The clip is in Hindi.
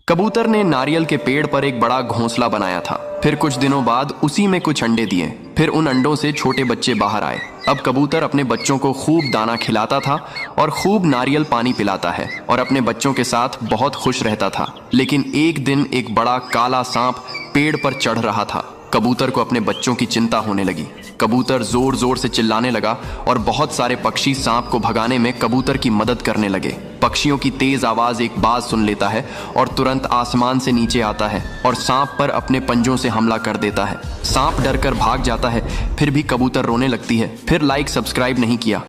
कबूतर ने नारियल के पेड़ पर एक बड़ा घोंसला बनाया था। फिर कुछ दिनों बाद उसी में कुछ अंडे दिए। फिर उन अंडों से छोटे बच्चे बाहर आए। अब कबूतर अपने बच्चों को खूब दाना खिलाता था और खूब नारियल पानी पिलाता है और अपने बच्चों के साथ बहुत खुश रहता था। लेकिन एक दिन एक बड़ा काला सांप पेड़ पर चढ़ रहा था। कबूतर को अपने बच्चों की चिंता होने लगी। कबूतर जोर जोर से चिल्लाने लगा और बहुत सारे पक्षी सांप को भगाने में कबूतर की मदद करने लगे। पक्षियों की तेज आवाज एक बाज सुन लेता है और तुरंत आसमान से नीचे आता है और सांप पर अपने पंजों से हमला कर देता है। सांप डरकर भाग जाता है। फिर भी कबूतर रोने लगती है। फिर लाइक सब्सक्राइब नहीं किया।